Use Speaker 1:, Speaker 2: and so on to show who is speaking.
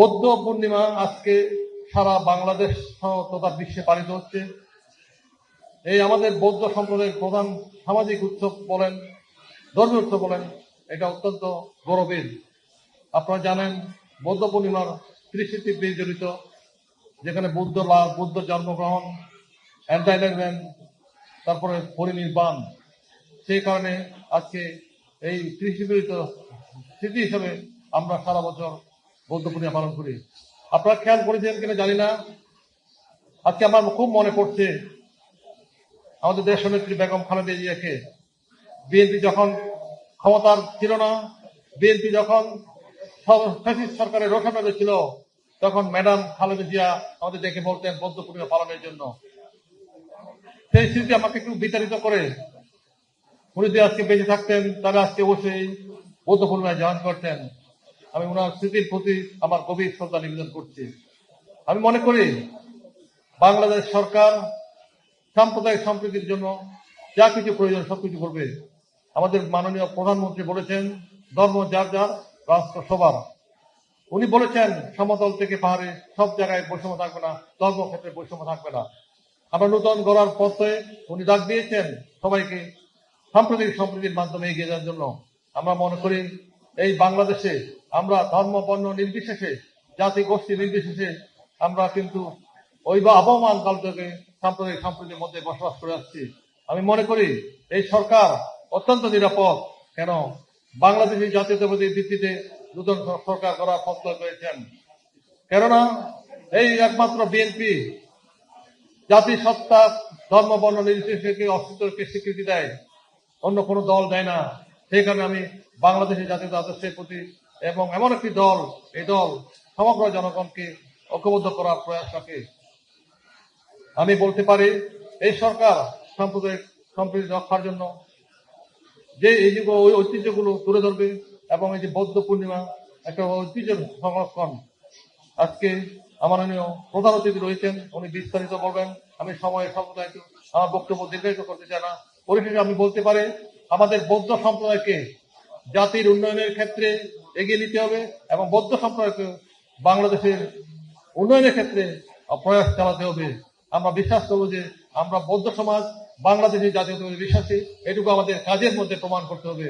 Speaker 1: বৌদ্ধ পূর্ণিমা আজকে সারা বাংলাদেশ সহ তথা বিশ্বে পালিত হচ্ছে। এই আমাদের বৌদ্ধ সম্প্রদায়ের প্রধান সামাজিক উৎসব বলেন, ধর্মীয় উৎসব বলেন, এটা অত্যন্ত গৌরবের। আপনারা জানেন বৌদ্ধ পূর্ণিমার ত্রিশীতি জড়িত, যেখানে বুদ্ধ জন্মগ্রহণ, এন্টারটেনমেন্ট, তারপরে পরিনির্বাণ। সেই কারণে আজকে এই ত্রিশীতিত স্মৃতি হিসেবে আমরা সারা বছর বৌদ্ধ পূর্ণিমা পালন করি। আপনারা খেয়াল করেছেন কিনা জানি না, আজকে আমার খুব মনে পড়ছে আমাদের দেশ নেত্রী বেগম খালেদা জিয়াকে। বিএনপি যখন ক্ষমতার ছিল না, বিএনপি যখন ফ্যাসিস্ট সরকারের রোষানলে ছিল, তখন ম্যাডাম খালেদা জিয়া আমাদের দেখে বলতেন বৌদ্ধ পূর্ণিমা পালনের জন্য। সেই স্মৃতি আমাকে একটু বিতাড়িত করে। উনি যদি আজকে বেঁচে থাকতেন তাহলে আজকে অবশ্যই বৌদ্ধ পূর্ণিমায় জয়েন করতেন। আমি ওনার স্মৃতির প্রতি আমার গভীর শ্রদ্ধা নিবেদন করছি। আমি মনে করি বাংলাদেশ সরকার সাম্প্রদায়িক সম্প্রীতির জন্য যা কিছু প্রয়োজন সবকিছু করবে। আমাদের মাননীয় প্রধানমন্ত্রী বলেছেন ধর্ম যার যার, রাষ্ট্র সবার। উনি বলেছেন সমতল থেকে পাহাড়ে সব জায়গায় বৈষম্য থাকবে না, ধর্মক্ষেত্রে বৈষম্য থাকবে না। আমরা নূতন গড়ার পথে উনি ডাক দিয়েছেন সবাইকে সাম্প্রদায়িক সম্প্রীতির মাধ্যমে এগিয়ে যাওয়ার জন্য। আমরা মনে করি এই বাংলাদেশে আমরা ধর্ম বর্ণ নির্বিশেষে, জাতি গোষ্ঠী নির্বিশেষে আমরা কিন্তু ওই বা আবহমান কাল থেকে সাম্প্রদায়িক সম্প্রীতির মধ্যে বসবাস করে আসছি। আমি মনে করি এই সরকার অত্যন্ত নিরাপদ। কেন? বাংলাদেশের জাতীয়তাবাদীর ভিত্তিতে নূতন সরকার করার প্রত্যয় করেছেন। কেননা এই একমাত্র বিএনপি জাতি সত্তা ধর্ম বর্ণ নির্বিশেষে অস্তিত্বকে স্বীকৃতি দেয়, অন্য কোনো দল দেয় না। সেই কারণে আমি বাংলাদেশের জাতীয় আদর্শের প্রতি এবং এমন একটি দল, এই দল সমগ্র জনগণকে ঐক্যবদ্ধ করার প্রয়াস রাখে। আমি বলতে পারি এই সরকার সাম্প্রদায়িক সম্প্রীতি রক্ষার জন্য যে এই যে ঐতিহ্যগুলো তুলে ধরবে, এবং এই যে বৌদ্ধ পূর্ণিমা একটা ঐতিহ্যের সংরক্ষণ। আজকে মাননীয় প্রধান অতিথি রয়েছেন, উনি বিস্তারিত বলবেন। আমি সময়ের স্বল্পতায় আমার বক্তব্য দীর্ঘায়িত করতে চাই না। পরিশেষে আমি বলতে পারি আমাদের বৌদ্ধ সম্প্রদায়কে জাতির উন্নয়নের ক্ষেত্রে এগিয়ে নিতে হবে, এবং বৌদ্ধ সম্প্রদায়কে বাংলাদেশের উন্নয়নের ক্ষেত্রে প্রয়াস চালাতে হবে। আমরা বিশ্বাস করবো যে আমরা বৌদ্ধ সমাজ বাংলাদেশের জাতীয়তাবাদী বিশ্বাসী, এটুকু আমাদের কাজের মধ্যে প্রমাণ করতে হবে।